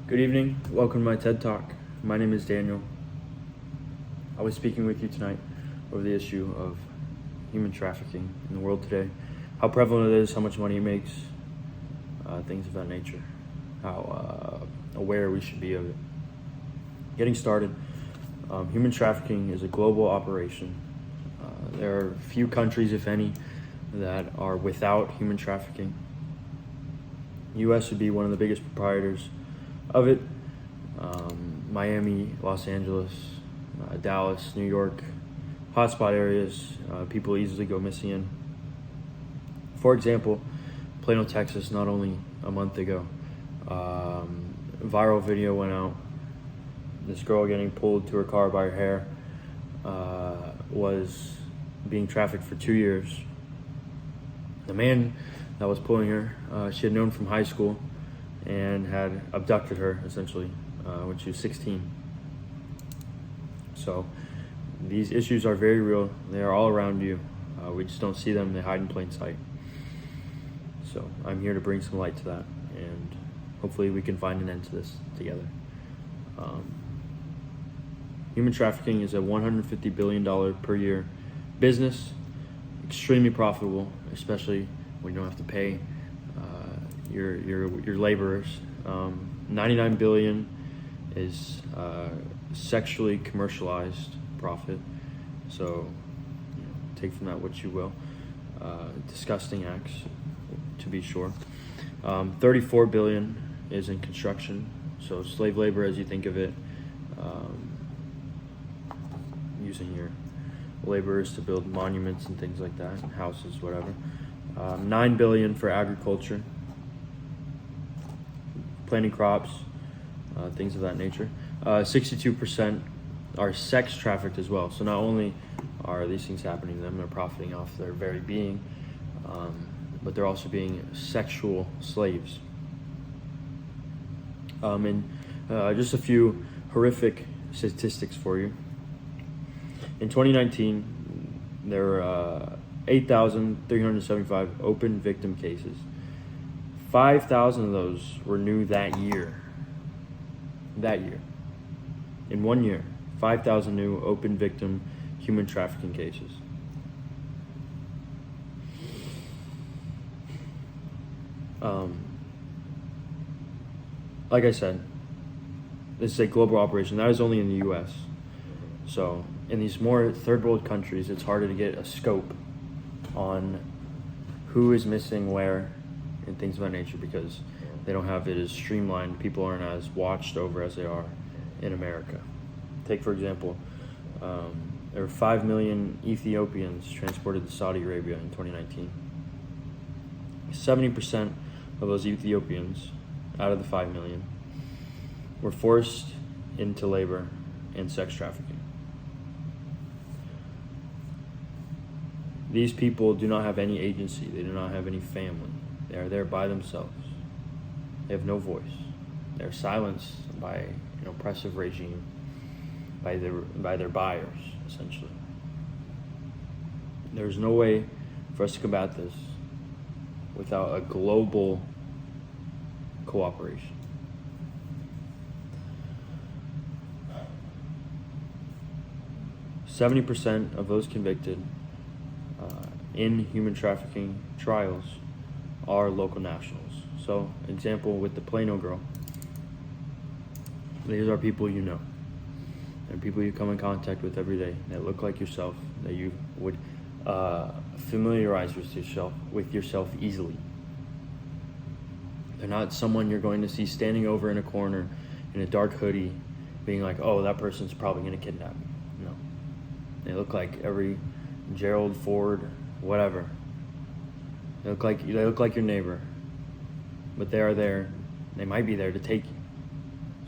Good evening. Welcome to my TED Talk. My name is Daniel. I'll be speaking with you tonight over the issue of human trafficking in the world today, how prevalent it is, how much money it makes, things of that nature, how aware we should be of it. Getting started, human trafficking is a global operation. There are few countries, if any, that are without human trafficking. The U.S. would be one of the biggest proprietors of it. Miami, Los Angeles, Dallas, New York, hotspot areas, people easily go missing in. For example, Plano, Texas, not only a month ago, viral video went out. This girl getting pulled to her car by her hair was being trafficked for 2 years. The man that was pulling her, she had known from high school and had abducted her essentially when she was 16. So these issues are very real. They are all around you. We just don't see them. They hide in plain sight. So I'm here to bring some light to that, and hopefully we can find an end to this together. Human trafficking is a $150 billion per year business, extremely profitable, especially when you don't have to pay your laborers. 99 billion is sexually commercialized profit. So take from that what you will. Disgusting acts, to be sure. 34 billion is in construction. So slave labor, as you think of it, using your laborers to build monuments and things like that, houses, whatever. 9 billion for agriculture, planting crops, things of that nature. 62% are sex trafficked as well. So not only are these things happening to them, they're profiting off their very being, but they're also being sexual slaves. And just a few horrific statistics for you. In 2019, there were 8,375 open victim cases. 5,000 of those were new that year. In 1 year, 5,000 new open victim human trafficking cases. Like I said, this is a global operation. That is only in the U.S. So in these more third world countries, it's harder to get a scope on who is missing where and things of that nature because they don't have it as streamlined. People aren't as watched over as they are in America. Take, for example, there were 5 million Ethiopians transported to Saudi Arabia in 2019. 70% of those Ethiopians, out of the 5 million, were forced into labor and sex trafficking. These people do not have any agency. They do not have any family. They are there by themselves. They have no voice. They're silenced by an oppressive regime, by their buyers, essentially. There's no way for us to combat this without a global cooperation. %70 of those convicted in human trafficking trials are local nationals. So, example with the Plano girl. These are people you know. They're people you come in contact with every day that look like yourself, that you would familiarize with yourself easily. They're not someone you're going to see standing over in a corner in a dark hoodie being like, oh, that person's probably going to kidnap me. No. They look like every Gerald Ford, whatever. They look like your neighbor. But they are there. They might be there to take you.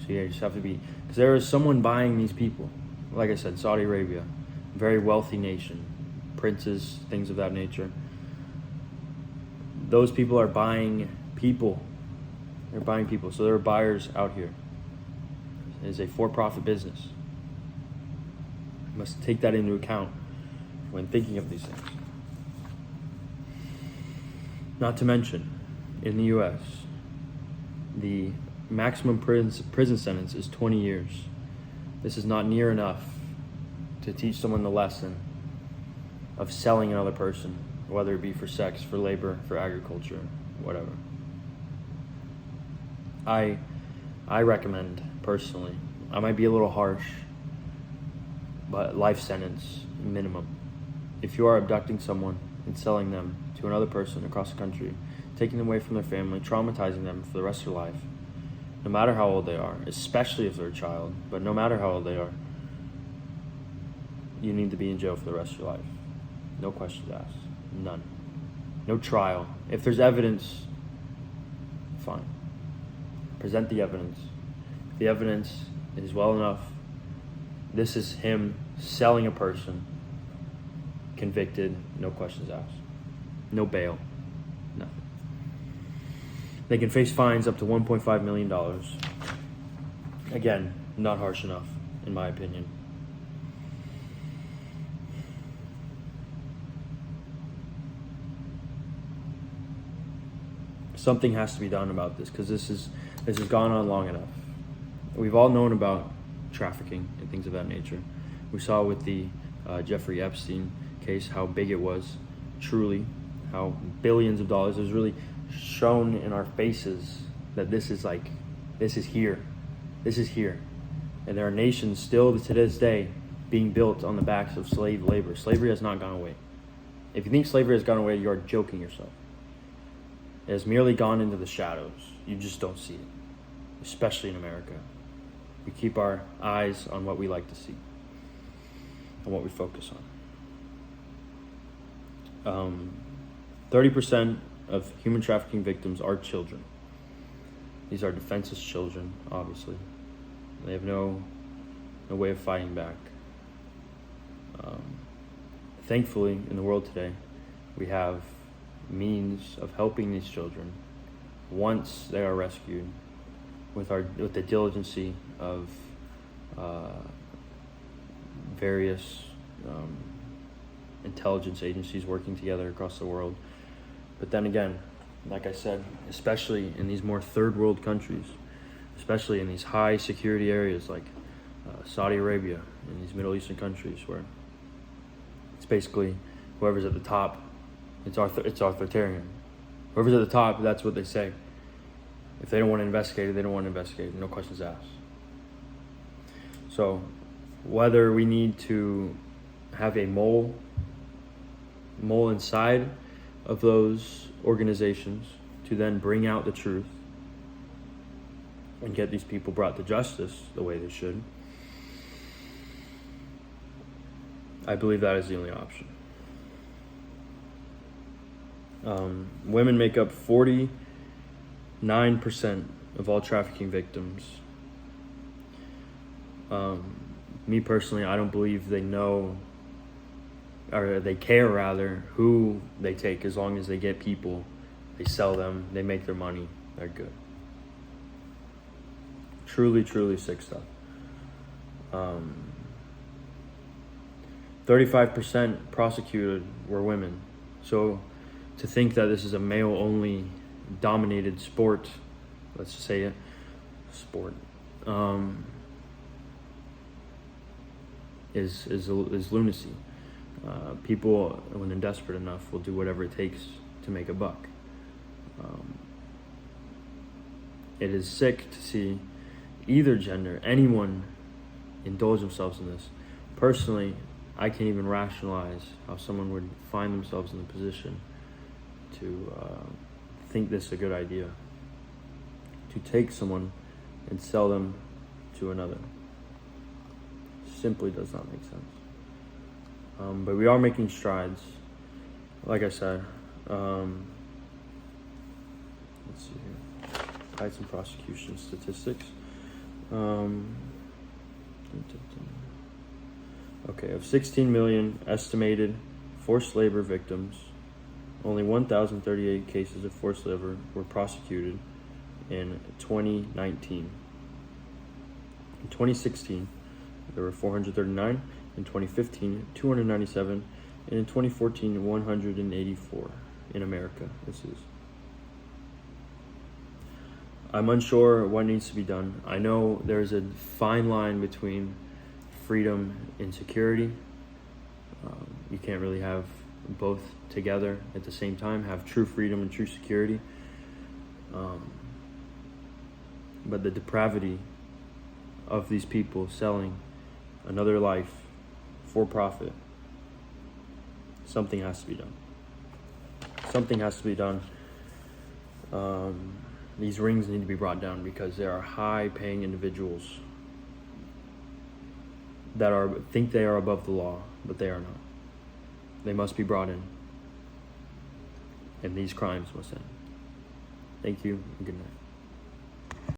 So you just have to be, because there is someone buying these people. Like I said, Saudi Arabia, very wealthy nation, princes, things of that nature. Those people are buying people. They're buying people. So there are buyers out here. It is a for-profit business. You must take that into account when thinking of these things. Not to mention, in the U.S., the maximum prison sentence is 20 years. This is not near enough to teach someone the lesson of selling another person, whether it be for sex, for labor, for agriculture, whatever. I recommend, personally, I might be a little harsh, but life sentence minimum. If you are abducting someone and selling them to another person across the country, taking them away from their family, traumatizing them for the rest of their life, no matter how old they are, especially if they're a child, but no matter how old they are, you need to be in jail for the rest of your life. No questions asked. None. No trial. If there's evidence, fine. Present the evidence. If the evidence is well enough, this is him selling a person, convicted, no questions asked. No bail. Nothing. They can face fines up to $1.5 million. Again, not harsh enough, in my opinion. Something has to be done about this, because this has gone on long enough. We've all known about trafficking and things of that nature. We saw with the Jeffrey Epstein case how big it was, truly, how billions of dollars. It was really shown in our faces that this is here. This is here. And there are nations still to this day being built on the backs of slave labor. Slavery has not gone away. If you think slavery has gone away, you are joking yourself. It has merely gone into the shadows. You just don't see it, especially in America. We keep our eyes on what we like to see and what we focus on. 30% of human trafficking victims are children. These are defenseless children, obviously. They have no way of fighting back. Thankfully, in the world today, we have means of helping these children once they are rescued with the diligency of various intelligence agencies working together across the world. But then again, like I said, especially in these more third world countries, especially in these high security areas like Saudi Arabia and these Middle Eastern countries, where it's basically whoever's at the top, it's authoritarian. Whoever's at the top, that's what they say. If they don't want to investigate it, they don't want to investigate it. No questions asked. So whether we need to have a mole inside of those organizations to then bring out the truth and get these people brought to justice the way they should, I believe that is the only option. Women make up 49% of all trafficking victims. Me personally, I don't believe they know, or they care rather, who they take. As long as they get people, they sell them, they make their money, they're good. Truly, truly sick stuff. 35% prosecuted were women. So to think that this is a male-only dominated sport, let's just say it, sport, is lunacy. People, when they're desperate enough, will do whatever it takes to make a buck. It is sick to see either gender, anyone, indulge themselves in this. Personally, I can't even rationalize how someone would find themselves in the position to think this is a good idea, to take someone and sell them to another. Simply does not make sense. But we are making strides. Like I said, let's see here. I had some prosecution statistics. Okay, of 16 million estimated forced labor victims, only 1,038 cases of forced labor were prosecuted in 2019. In 2016, there were 439. In 2015, 297. And in 2014, 184 in America. This is. I'm unsure what needs to be done. I know there's a fine line between freedom and security. You can't really have both together at the same time, have true freedom and true security. But the depravity of these people selling another life for profit, something has to be done. Something has to be done. These rings need to be brought down because there are high-paying individuals that think they are above the law, but they are not. They must be brought in, and these crimes must end. Thank you, and good night.